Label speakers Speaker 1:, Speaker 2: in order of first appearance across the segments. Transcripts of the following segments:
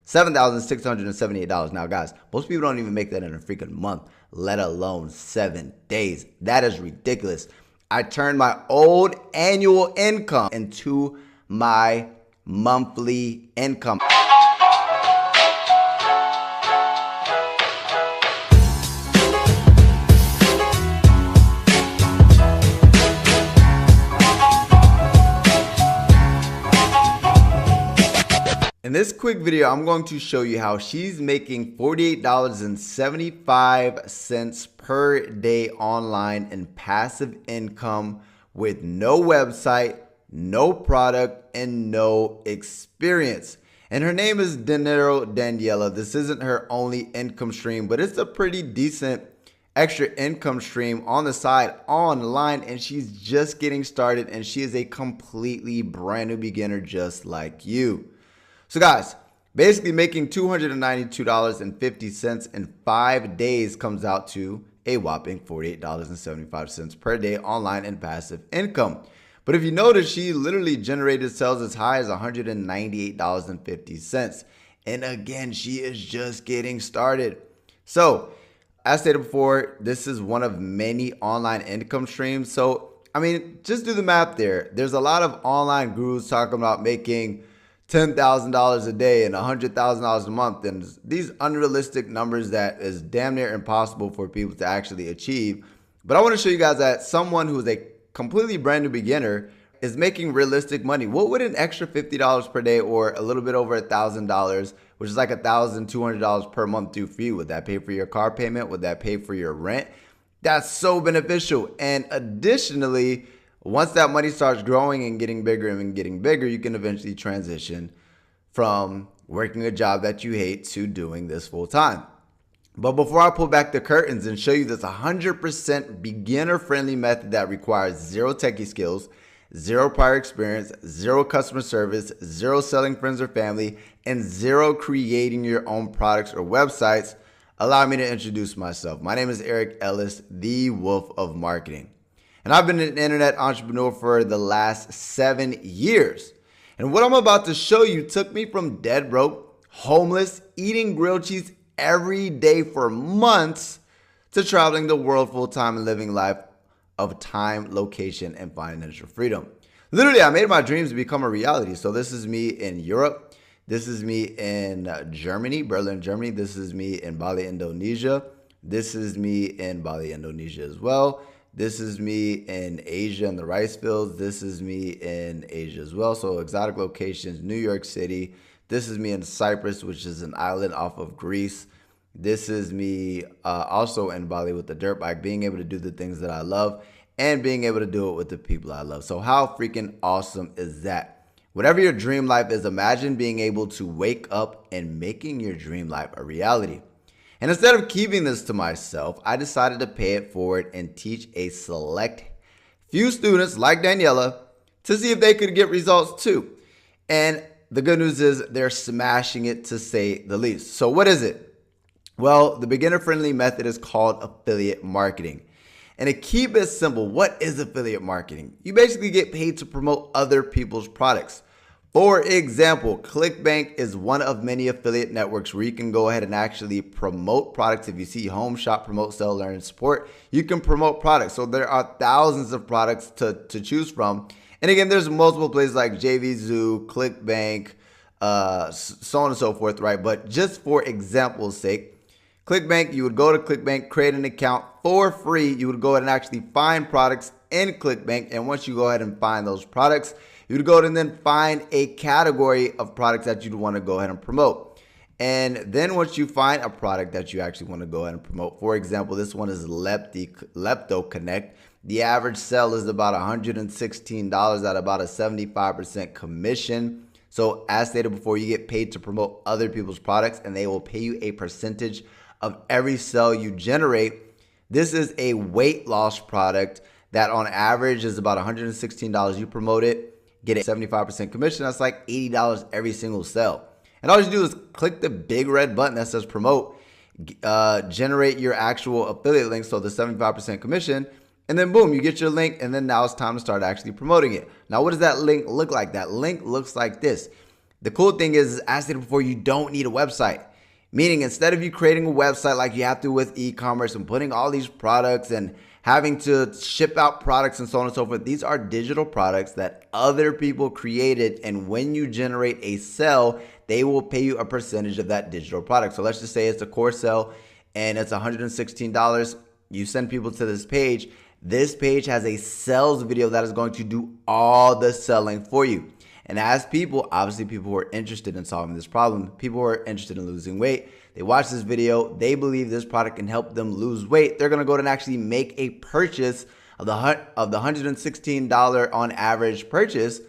Speaker 1: $7,678. Now, guys, most people don't even make that in a freaking month, let alone 7 days. That is ridiculous. I turned my old annual income into my monthly income. In this quick video, I'm going to show you how she's making $48.75 per day online in passive income with no website, no product, and no experience. And her name is Dinero Daniela. This isn't her only income stream, but it's a pretty decent extra income stream on the side online, and she's just getting started, and she is a completely brand new beginner just like you. So guys, basically making $292.50 in 5 days comes out to a whopping $48.75 per day online in passive income. But if you notice, she literally generated sales as high as $198.50. And again, she is just getting started. So as stated before, this is one of many online income streams. So, I mean, just do the math there. There's a lot of online gurus talking about making $10,000 a day and $100,000 a month, and these unrealistic numbers that is damn near impossible for people to actually achieve. But I want to show you guys that someone who's a completely brand new beginner is making realistic money. What would an extra $50 per day or a little bit over $1,000, which is like $1,200 per month, do for you? Would that pay for your car payment? Would that pay for your rent? That's so beneficial. And additionally, once that money starts growing and getting bigger, you can eventually transition from working a job that you hate to doing this full time. But before I pull back the curtains and show you this 100% beginner-friendly method that requires zero techie skills, zero prior experience, zero customer service, zero selling friends or family, and zero creating your own products or websites, allow me to introduce myself. My name is Eric Ellis, the Wolf of Marketing. And I've been an internet entrepreneur for the last 7 years. And what I'm about to show you took me from dead broke, homeless, eating grilled cheese every day for months to traveling the world full time and living life of time, location, and financial freedom. Literally, I made my dreams become a reality. So this is me in Europe. This is me in Germany, Berlin, Germany. This is me in Bali, Indonesia. This is me in Bali, Indonesia as well. This is me in Asia in the rice fields. This is me in Asia as well. So exotic locations, New York City. This is me in Cyprus, which is an island off of Greece. This is me also in Bali with the dirt bike, being able to do the things that I love and being able to do it with the people I love. So how freaking awesome is that? Whatever your dream life is, imagine being able to wake up and making your dream life a reality. And instead of keeping this to myself, I decided to pay it forward and teach a select few students like Daniela to see if they could get results too. And the good news is they're smashing it, to say the least. So what is it? Well, the beginner-friendly method is called affiliate marketing. And to keep it simple, what is affiliate marketing? You basically get paid to promote other people's products. For example, ClickBank is one of many affiliate networks where you can go ahead and actually promote products. If you see home, shop, promote, sell, learn, support, you can promote products. So there are thousands of products to choose from. And again, there's multiple places like JVZoo, ClickBank, so on and so forth, right? But just for example's sake, ClickBank, you would go to ClickBank, create an account for free. You would go ahead and actually find products in ClickBank. And once you go ahead and find those products, you would go ahead and then find a category of products that you'd want to go ahead and promote. And then once you find a product that you actually want to go ahead and promote, for example, this one is Lepto Connect. The average sell is about $116 at about a 75% commission. So as stated before, you get paid to promote other people's products, and they will pay you a percentage of every sale you generate. This is a weight loss product that on average is about $116. You promote it, get a 75% commission. That's like $80 every single sale. And all you do is click the big red button that says promote, generate your actual affiliate link, so the 75% commission, and then boom, you get your link, and then now it's time to start actually promoting it. Now, what does that link look like? That link looks like this. The cool thing is, as I stated before, you don't need a website. Meaning, instead of you creating a website like you have to with e-commerce and putting all these products and having to ship out products and so on and so forth, these are digital products that other people created. And when you generate a sale, they will pay you a percentage of that digital product. So let's just say it's a core sale and it's $116. You send people to this page. This page has a sales video that is going to do all the selling for you. And as people, obviously people who are interested in solving this problem, people who are interested in losing weight, they watch this video, they believe this product can help them lose weight. They're going to go and actually make a purchase of the $116 on average purchase.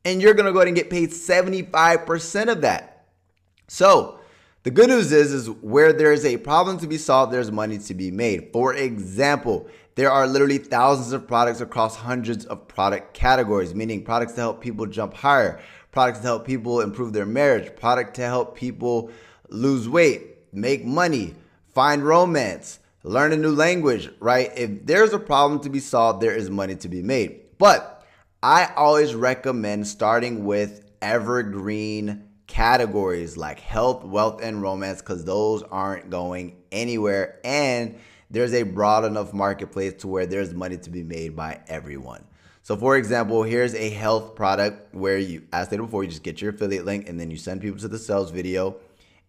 Speaker 1: And you're going to go ahead and get paid 75% of that. So the good news is where there is a problem to be solved, there's money to be made. For example, there are literally thousands of products across hundreds of product categories, meaning products to help people jump higher, products to help people improve their marriage, product to help people lose weight, make money, find romance, learn a new language, right? If there's a problem to be solved, there is money to be made. But I always recommend starting with evergreen categories like health, wealth, and romance, because those aren't going anywhere. And there's a broad enough marketplace to where there's money to be made by everyone. So for example, here's a health product where you, as stated before, you just get your affiliate link and then you send people to the sales video.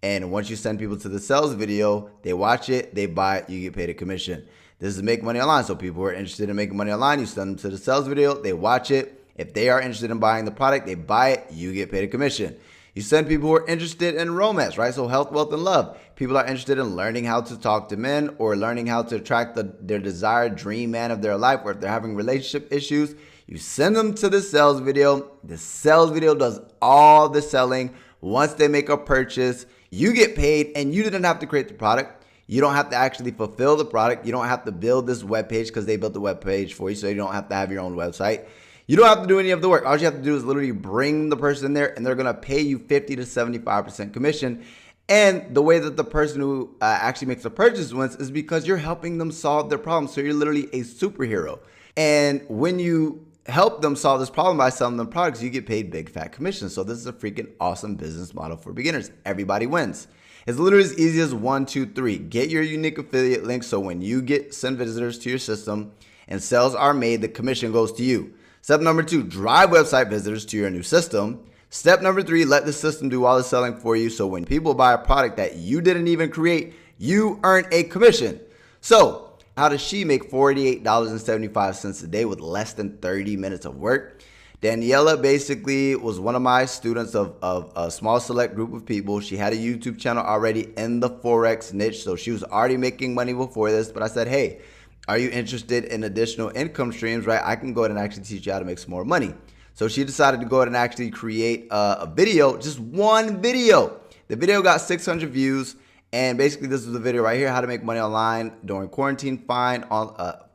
Speaker 1: And once you send people to the sales video, they watch it, they buy it, you get paid a commission. This is make money online. So people who are interested in making money online, you send them to the sales video, they watch it. If they are interested in buying the product, they buy it, you get paid a commission. You send people who are interested in romance, right? So health, wealth, and love. People are interested in learning how to talk to men or learning how to attract their desired dream man of their life, or if they're having relationship issues, you send them to the sales video. The sales video does all the selling. Once they make a purchase, you get paid, and you didn't have to create the product. You don't have to actually fulfill the product. You don't have to build this web page because they built the web page for you, so you don't have to have your own website. You don't have to do any of the work. All you have to do is literally bring the person in there, and they're going to pay you 50 to 75% commission. And the way that the person who actually makes the purchase wins is because you're helping them solve their problem. So you're literally a superhero. And when you help them solve this problem by selling them products, you get paid big fat commissions. So this is a freaking awesome business model for beginners. Everybody wins. It's literally as easy as 1, 2, 3. Get your unique affiliate link, so when you send visitors to your system and sales are made, the commission goes to you. Step number 2, drive website visitors to your new system. Step number 3, let the system do all the selling for you, so when people buy a product that you didn't even create, you earn a commission. So how does she make $48.75 a day with less than 30 minutes of work? Daniela basically was one of my students of a small select group of people. She had a YouTube channel already in the Forex niche, so she was already making money before this. But I said, hey, are you interested in additional income streams, right? I can go ahead and actually teach you how to make some more money. So she decided to go ahead and actually create a video, just one video. The video got 600 views. And basically this is the video right here, how to make money online during quarantine, find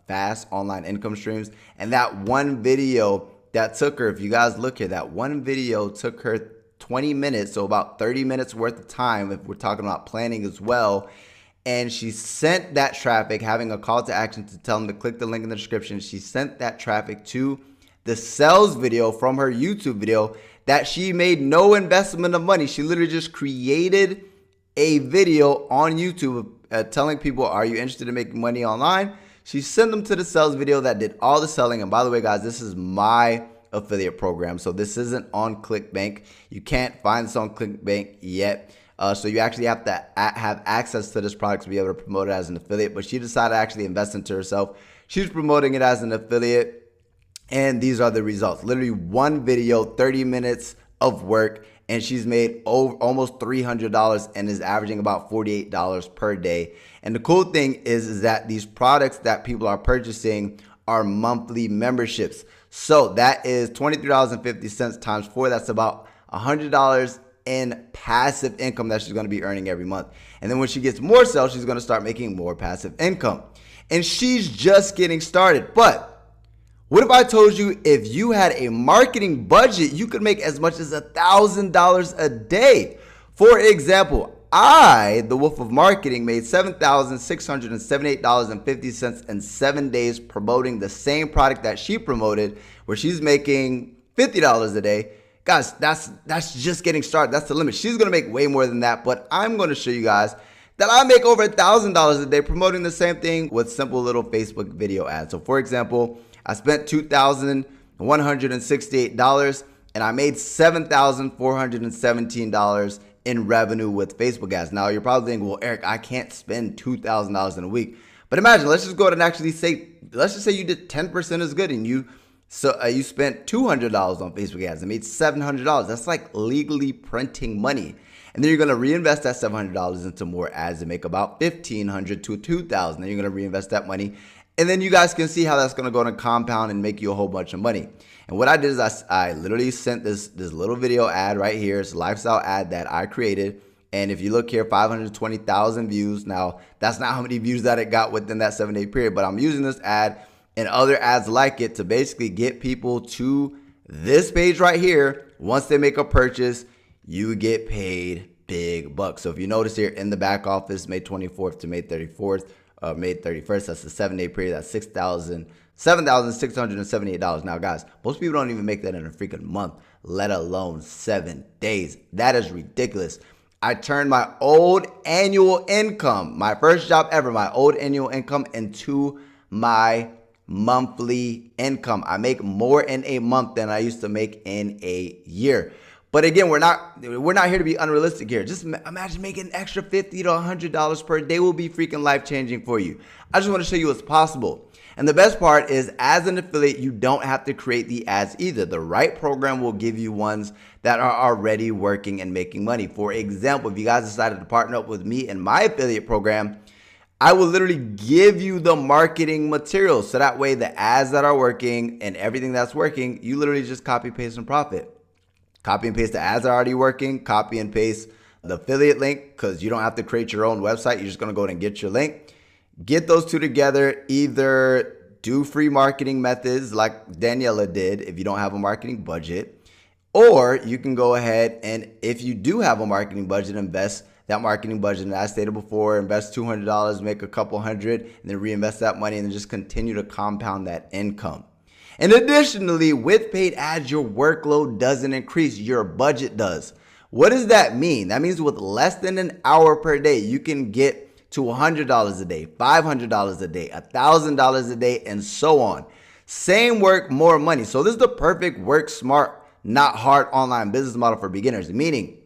Speaker 1: fast online income streams. And that one video that took her, if you guys look here, that one video took her 20 minutes, so about 30 minutes worth of time if we're talking about planning as well. And she sent that traffic, having a call to action to tell them to click the link in the description. She sent that traffic to the sales video from her YouTube video that she made no investment of money. She literally just created a video on YouTube telling people, are you interested in making money online? She sent them to the sales video that did all the selling. And by the way, guys, this is my affiliate program. So this isn't on ClickBank. You can't find this on ClickBank yet. So you actually have to have access to this product to be able to promote it as an affiliate. But she decided to actually invest into herself. She's promoting it as an affiliate. And these are the results. Literally one video, 30 minutes of work. And she's made almost $300 and is averaging about $48 per day. And the cool thing is that these products that people are purchasing are monthly memberships. So that is $23.50 times 4. That's about $100 in passive income that she's going to be earning every month. And then when she gets more sales, she's going to start making more passive income. And she's just getting started. But what if I told you if you had a marketing budget, you could make as much as $1,000 a day? For example, I, the Wolf of Marketing, made $7,678.50 in 7 days promoting the same product that she promoted, where she's making $50 a day. Guys, that's just getting started. That's the limit. She's going to make way more than that, but I'm going to show you guys that I make over $1,000 a day promoting the same thing with simple little Facebook video ads. So for example, I spent $2,168 and I made $7,417 in revenue with Facebook ads. Now you're probably thinking, well, Eric, I can't spend $2,000 in a week. But imagine, let's just go ahead and actually say, let's just say you did 10% as good and you spent $200 on Facebook ads and made $700. That's like legally printing money. And then you're going to reinvest that $700 into more ads and make about $1,500 to $2,000. Then you're going to reinvest that money. And then you guys can see how that's going to go in a compound and make you a whole bunch of money. And what I did is I literally sent this little video ad right here. It's a lifestyle ad that I created. And if you look here, 520,000 views. Now, that's not how many views that it got within that 7-day period, but I'm using this ad and other ads like it to basically get people to this page right here. Once they make a purchase, you get paid big bucks. So if you notice here in the back office, May 24th to May 34th, May 31st, that's the 7-day period. That's $7,678. Now, guys, most people don't even make that in a freaking month, let alone 7 days. That is ridiculous. I turned my old annual income, my first job ever, my old annual income into my monthly income. I make more in a month than I used to make in a year. But again, we're not here to be unrealistic here. Just imagine making an extra $50 to $100 per day will be freaking life-changing for you. I just want to show you what's possible. And the best part is, as an affiliate, you don't have to create the ads either. The right program will give you ones that are already working and making money. For example, if you guys decided to partner up with me in my affiliate program, I will literally give you the marketing materials. So that way the ads that are working and everything that's working, you literally just copy, paste, and profit. Copy and paste the ads that are already working. Copy and paste the affiliate link, because you don't have to create your own website. You're just going to go ahead and get your link. Get those two together. Either do free marketing methods like Daniela did if you don't have a marketing budget, or you can go ahead and, if you do have a marketing budget, invest that marketing budget. And as stated before, invest $200, make a couple hundred, and then reinvest that money and then just continue to compound that income. And additionally, with paid ads, your workload doesn't increase, your budget does. What does that mean? That means with less than an hour per day, you can get to $100 a day, $500 a day, $1,000 a day, and so on. Same work, more money. So this is the perfect work smart, not hard online business model for beginners, meaning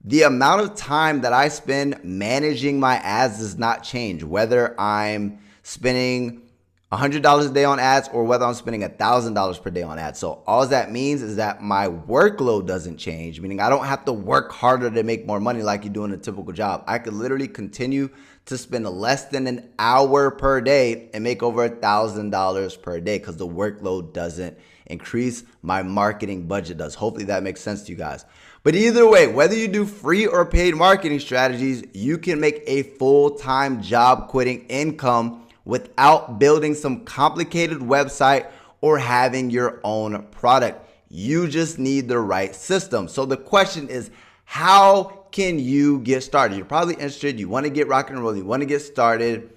Speaker 1: the amount of time that I spend managing my ads does not change, whether I'm spending $100 a day on ads or whether I'm spending $1,000 per day on ads. So all that means is that my workload doesn't change, meaning I don't have to work harder to make more money like you do in a typical job. I could literally continue to spend less than an hour per day and make over $1,000 per day because the workload doesn't increase. My marketing budget does. Hopefully that makes sense to you guys. But either way, whether you do free or paid marketing strategies, you can make a full-time job quitting income without building some complicated website or having your own product. You just need the right system. So the question is, how can you get started? You're probably interested. You want to get rock and roll. You want to get started.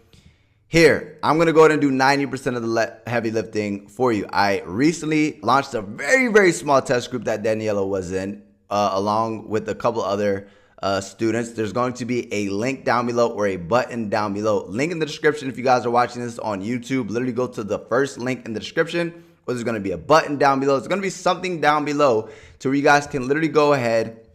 Speaker 1: Here, I'm going to go ahead and do 90% of the heavy lifting for you. I recently launched a very, very small test group that Daniela was in, along with a couple other students. There's going to be a link down below or a button down below. Link in the description if you guys are watching this on YouTube. Literally go to the first link in the description, or there's going to be a button down below. There's going to be something down below to where you guys can literally go ahead,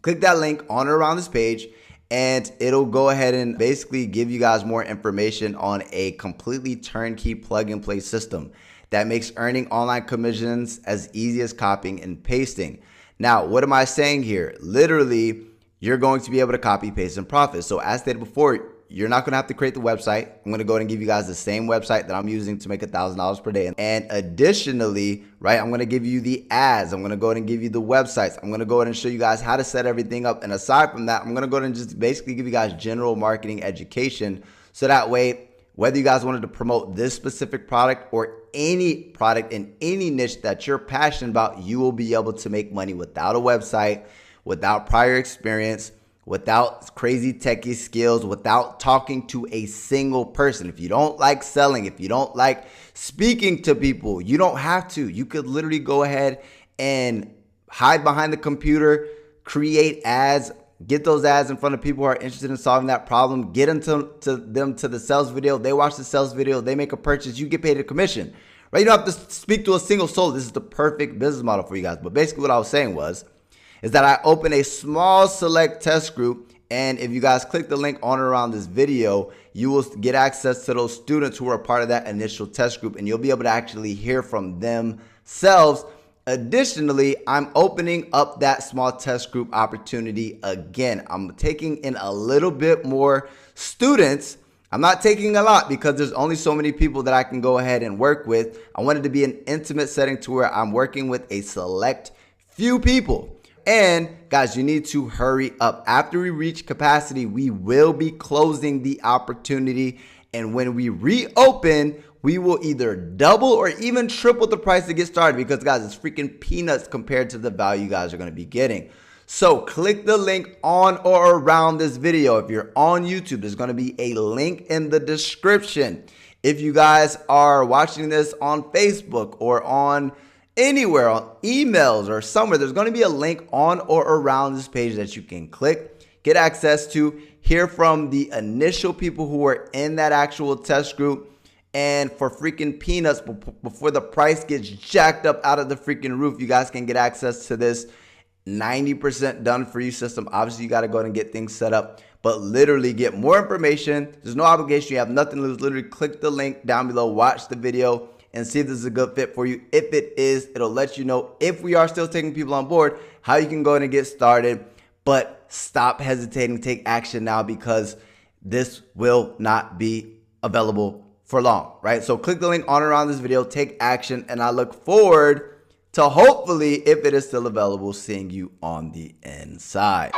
Speaker 1: click that link on or around this page, and it'll go ahead and basically give you guys more information on a completely turnkey plug-and-play system that makes earning online commissions as easy as copying and pasting. Now, what am I saying here? Literally, you're going to be able to copy, paste, and profit. So as stated before, you're not going to have to create the website. I'm going to go ahead and give you guys the same website that I'm using to make $1,000 per day. And additionally, right, I'm going to give you the ads. I'm going to go ahead and give you the websites. I'm going to go ahead and show you guys how to set everything up. And aside from that, I'm going to go ahead and just basically give you guys general marketing education. So that way, whether you guys wanted to promote this specific product or any product in any niche that you're passionate about, you will be able to make money without a website, without prior experience, without crazy techie skills, without talking to a single person. If you don't like selling, if you don't like speaking to people, you don't have to. You could literally go ahead and hide behind the computer, create ads, get those ads in front of people who are interested in solving that problem, get them to the sales video. They watch the sales video, they make a purchase, you get paid a commission, right? You don't have to speak to a single soul. This is the perfect business model for you guys. But basically what I was saying is that I open a small select test group. And if you guys click the link on or around this video, you will get access to those students who are part of that initial test group, and you'll be able to actually hear from themselves. Additionally, I'm opening up that small test group opportunity again. I'm taking in a little bit more students. I'm not taking a lot because there's only so many people that I can go ahead and work with. I want it to be an intimate setting to where I'm working with a select few people. And guys, you need to hurry up. After we reach capacity, we will be closing the opportunity. And when we reopen, we will either double or even triple the price to get started, because guys, it's freaking peanuts compared to the value you guys are going to be getting. So click the link on or around this video. If you're on YouTube, there's going to be a link in the description. If you guys are watching this on Facebook or on anywhere, on emails or somewhere, there's going to be a link on or around this page that you can click, get access to, hear from the initial people who are in that actual test group, and for freaking peanuts, before the price gets jacked up out of the freaking roof, you guys can get access to this 90% done for you system. Obviously, you got to go and get things set up, but literally get more information. There's no obligation. You have nothing to lose. Literally click the link down below, watch the video, and see if this is a good fit for you. If it is, it'll let you know if we are still taking people on board, how you can go in and get started. But stop hesitating, take action now, because this will not be available for long, right? So click the link on or around this video, take action, and I look forward to hopefully, if it is still available, seeing you on the inside.